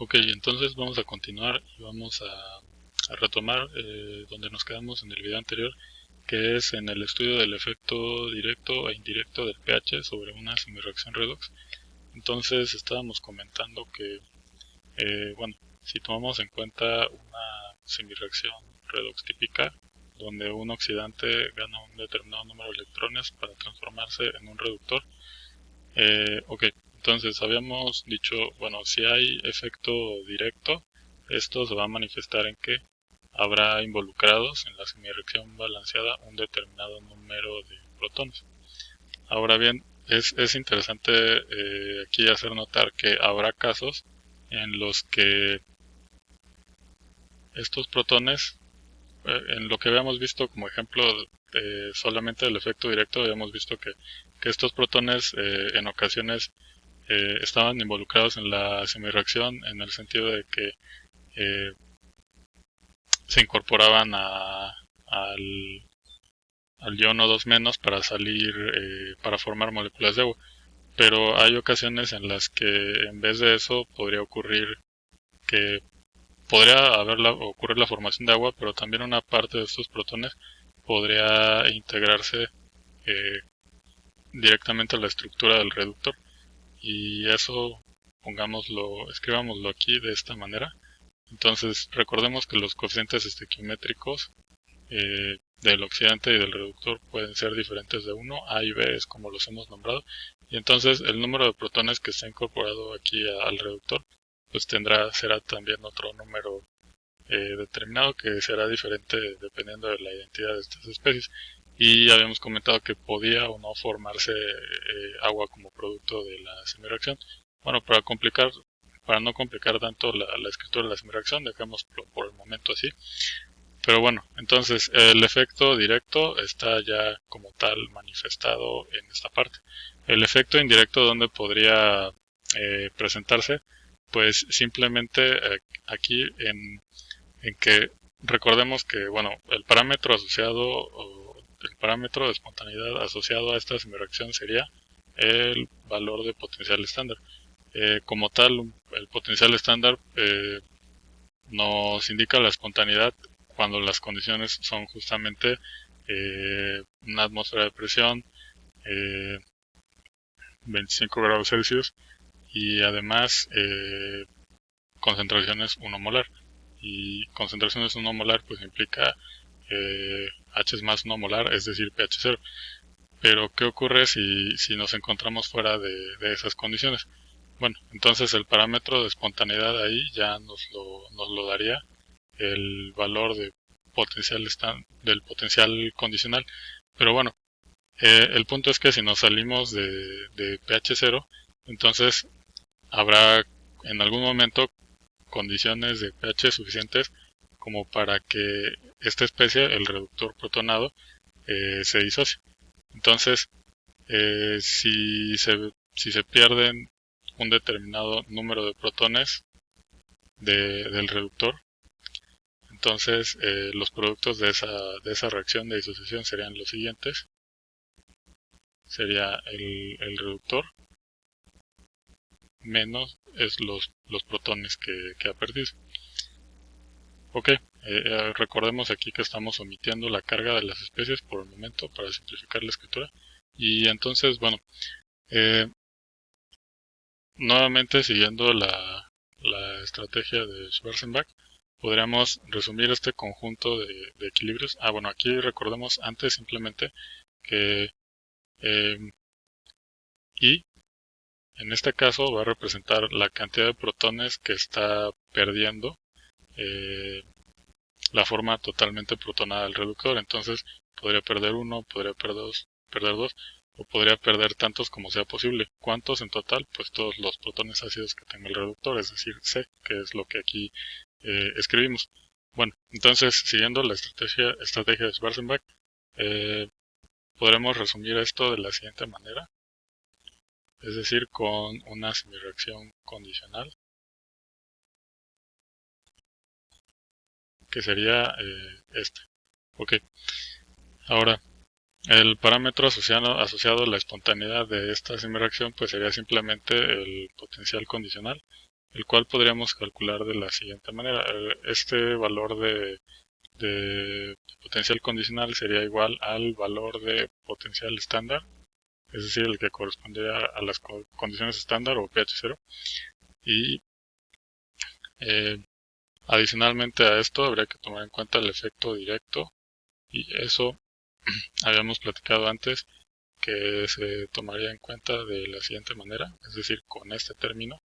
Ok, entonces vamos a continuar y vamos a retomar donde nos quedamos en el video anterior, que es en el estudio del efecto directo e indirecto del pH sobre una semireacción redox. Entonces estábamos comentando que, bueno, si tomamos en cuenta una semireacción redox típica, donde un oxidante gana un determinado número de electrones para transformarse en un reductor, ok, entonces habíamos dicho, bueno, si hay efecto directo, esto se va a manifestar en que habrá involucrados en la semireacción balanceada un determinado número de protones. Ahora bien, es interesante aquí hacer notar que habrá casos en los que estos protones, en lo que habíamos visto como ejemplo solamente del efecto directo, habíamos visto que estos protones en ocasiones estaban involucrados en la semireacción en el sentido de que eh, se incorporaban al, al iono 2 menos para salir, para formar moléculas de agua. Pero hay ocasiones en las que en vez de eso podría ocurrir que ocurrir la formación de agua, pero también una parte de estos protones podría integrarse eh, directamente a la estructura del reductor. Y eso, pongámoslo, escribámoslo aquí de esta manera. Entonces, recordemos que los coeficientes estequiométricos del oxidante y del reductor pueden ser diferentes de uno. A y B es como los hemos nombrado. Y entonces el número de protones que está incorporado aquí al reductor pues será también otro número determinado que será diferente dependiendo de la identidad de estas especies. Y habíamos comentado que podía o no formarse agua como producto de la semireacción. Bueno, para no complicar tanto la escritura de la semireacción, dejémoslo por el momento así. Pero bueno, entonces el efecto directo está ya como tal manifestado en esta parte. El efecto indirecto, ¿dónde podría presentarse? Pues simplemente aquí en que recordemos que, bueno, el parámetro asociado o el parámetro de espontaneidad asociado a esta semireacción sería el valor de potencial estándar. Como tal, el potencial estándar nos indica la espontaneidad cuando las condiciones son justamente una atmósfera de presión, eh, 25 grados Celsius y además concentraciones 1 molar. Y concentraciones 1 molar pues implica H es más 1 molar, es decir, pH 0. Pero ¿qué ocurre si nos encontramos fuera de esas condiciones? Bueno, entonces el parámetro de espontaneidad ahí ya nos lo daría el valor de del potencial condicional. Pero bueno, el punto es que si nos salimos de pH 0, entonces habrá en algún momento condiciones de pH suficientes como para que esta especie, el reductor protonado, se disocie. Entonces, si se pierden un determinado número de protones del reductor, entonces los productos de esa reacción de disociación serían los siguientes. Sería el reductor menos los protones que ha perdido. Ok, recordemos aquí que estamos omitiendo la carga de las especies por el momento para simplificar la escritura. Y entonces, bueno, eh, nuevamente siguiendo la estrategia de Schwarzenbach, podríamos resumir este conjunto de equilibrios. Bueno, aquí recordemos antes simplemente que eh, I en este caso va a representar la cantidad de protones que está perdiendo eh, la forma totalmente protonada del reductor. Entonces podría perder uno, podría perder dos, o podría perder tantos como sea posible. ¿Cuántos en total? Pues todos los protones ácidos que tenga el reductor, es decir, C, que es lo que aquí escribimos. Bueno, entonces siguiendo la estrategia de Schwarzenbach, eh, podremos resumir esto de la siguiente manera, es decir, con una semireacción condicional, que sería este. Ok, ahora el parámetro asociado a la espontaneidad de esta semireacción pues sería simplemente el potencial condicional. el cual podríamos calcular de la siguiente manera. Este valor de potencial condicional sería igual al valor de potencial estándar, es decir, el que correspondería a las condiciones estándar o pH0. Y adicionalmente a esto habría que tomar en cuenta el efecto directo, y eso habíamos platicado antes que se tomaría en cuenta de la siguiente manera, es decir, con este término,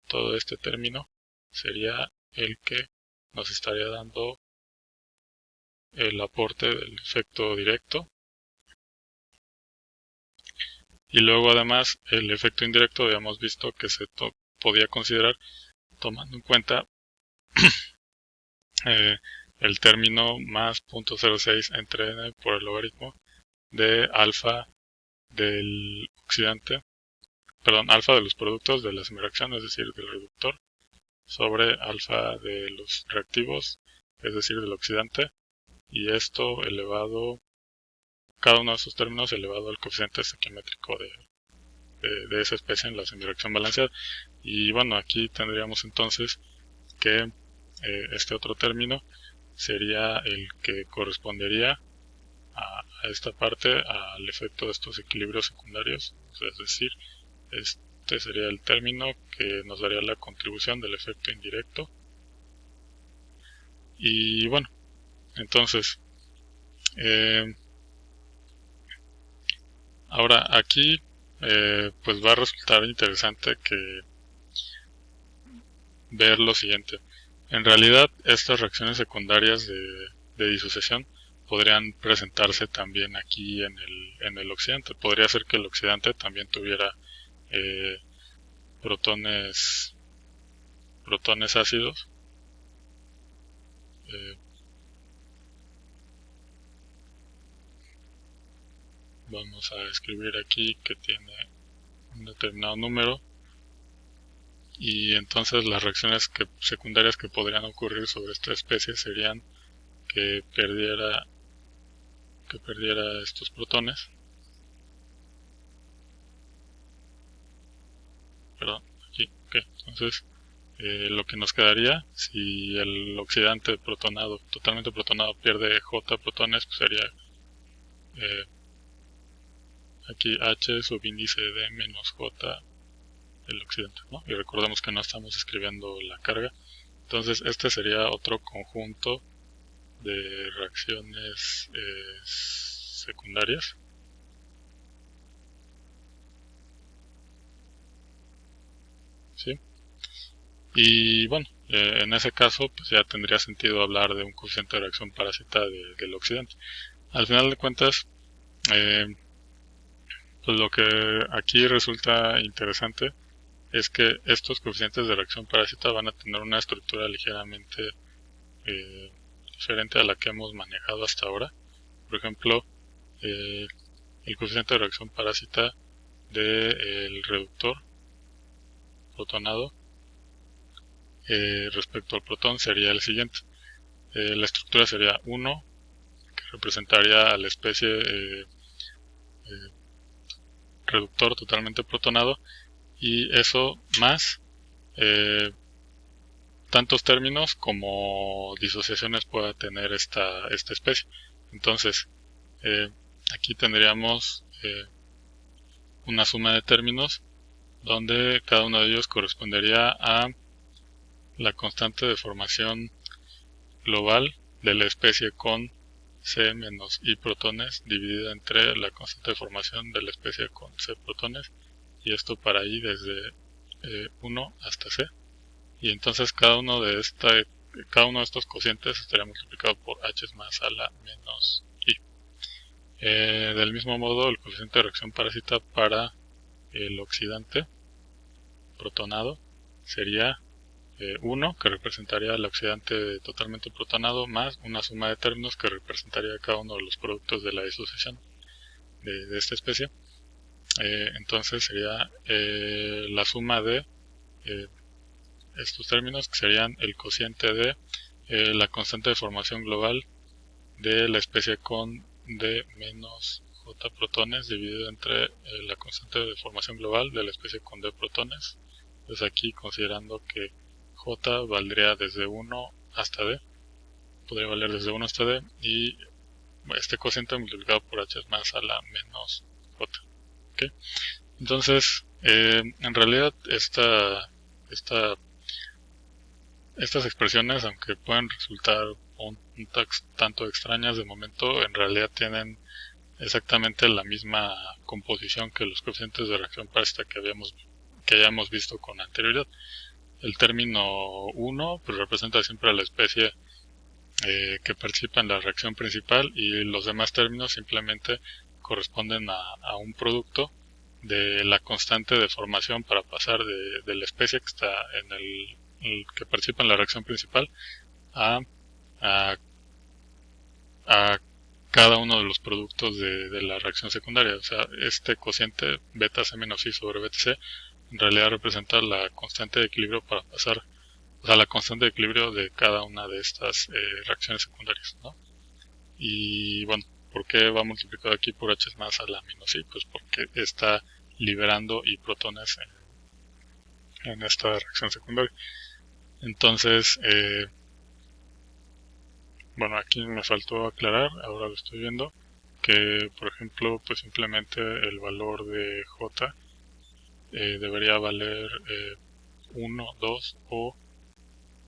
todo este término sería el que nos estaría dando el aporte del efecto directo, y luego además el efecto indirecto habíamos visto que se podía considerar tomando en cuenta el término más 0.06 entre n por el logaritmo de alfa del oxidante, perdón, alfa de los productos de la semireacción, es decir, del reductor, sobre alfa de los reactivos, es decir, del oxidante, y esto elevado, cada uno de estos términos elevado al coeficiente estequiométrico de esa especie en la semireacción balanceada. Y bueno, aquí tendríamos entonces que este otro término sería el que correspondería a esta parte, al efecto de estos equilibrios secundarios, es decir, este sería el término que nos daría la contribución del efecto indirecto. Y bueno, entonces ahora aquí pues va a resultar interesante que ver lo siguiente. En realidad estas reacciones secundarias de disociación podrían presentarse también aquí en el oxidante. Podría ser que el oxidante también tuviera protones ácidos. Vamos a escribir aquí que tiene un determinado número, y entonces las reacciones secundarias que podrían ocurrir sobre esta especie serían que perdiera estos protones, perdón, aquí, okay. Entonces lo que nos quedaría si el oxidante protonado, totalmente protonado, pierde J protones, pues sería aquí H subíndice de menos J el oxidante, ¿no? Y recordemos que no estamos escribiendo la carga. Entonces este sería otro conjunto de reacciones secundarias. ¿Sí? Y bueno, en ese caso pues ya tendría sentido hablar de un coeficiente de reacción parásita del oxidante. Al final de cuentas, pues lo que aquí resulta interesante es que estos coeficientes de reacción parásita van a tener una estructura ligeramente diferente a la que hemos manejado hasta ahora. Por ejemplo, el coeficiente de reacción parásita del reductor protonado respecto al protón sería el siguiente. La estructura sería 1, que representaría a la especie reductor totalmente protonado, y eso más tantos términos como disociaciones pueda tener esta especie. Entonces, aquí tendríamos una suma de términos donde cada uno de ellos correspondería a la constante de formación global de la especie con C menos I protones dividida entre la constante de formación de la especie con C protones, y esto para I desde 1 hasta C. Y entonces cada uno de estos cocientes estaría multiplicado por H más a la menos I. Del mismo modo, el coeficiente de reacción parásita para el oxidante protonado sería 1, que representaría el oxidante totalmente protonado, más una suma de términos que representaría cada uno de los productos de la disociación de esta especie. Entonces sería la suma de estos términos, que serían el cociente de la constante de formación global de la especie con D menos J protones dividido entre la constante de formación global de la especie con D protones, Entonces aquí, considerando que J valdría desde 1 hasta D, podría valer desde 1 hasta D, y este cociente multiplicado por H es más a la menos J. ¿Okay? Entonces, en realidad estas expresiones, aunque pueden resultar un tanto extrañas de momento, en realidad tienen exactamente la misma composición que los coeficientes de reacción parásita que hayamos visto con anterioridad. El término 1 pues, representa siempre a la especie que participa en la reacción principal, y los demás términos simplemente corresponden a un producto de la constante de formación para pasar de la especie que está en el que participa en la reacción principal a, a, a cada uno de los productos de la reacción secundaria. O sea, este cociente beta C menos I sobre beta C en realidad representa la constante de equilibrio para pasar, o sea, la constante de equilibrio de cada una de estas reacciones secundarias, ¿no? Y bueno, ¿por qué va multiplicado aquí por H más a la menos I? Pues porque está liberando y protones en esta reacción secundaria. Entonces, bueno, aquí me faltó aclarar, ahora lo estoy viendo, que por ejemplo, pues simplemente el valor de J debería valer 1, 2 o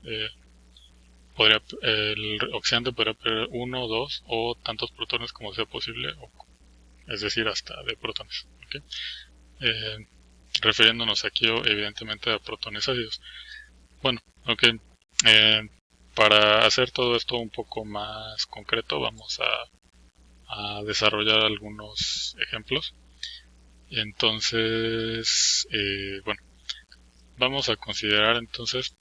eh, el oxidante podría perder 1, 2 o tantos protones como sea posible, es decir, hasta de protones. ¿Okay? Refiriéndonos aquí evidentemente a protones ácidos. Bueno, ok. Eh, para hacer todo esto un poco más concreto, vamos a desarrollar algunos ejemplos. Entonces, bueno, vamos a considerar entonces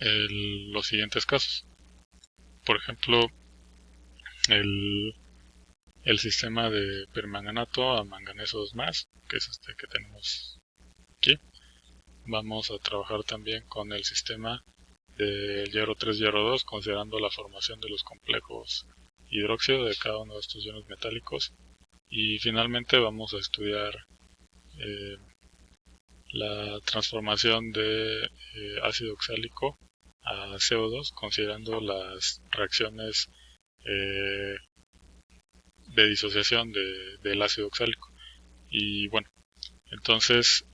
los siguientes casos. Por ejemplo, el, el sistema de permanganato a manganeso 2+, que es este que tenemos aquí. Vamos a trabajar también con el sistema de hierro 3, hierro 2, considerando la formación de los complejos hidróxido de cada uno de estos iones metálicos. Y finalmente vamos a estudiar eh, la transformación de ácido oxálico a CO2, considerando las reacciones eh, de disociación del ácido oxálico. Y bueno, entonces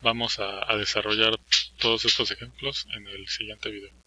vamos a desarrollar todos estos ejemplos en el siguiente video.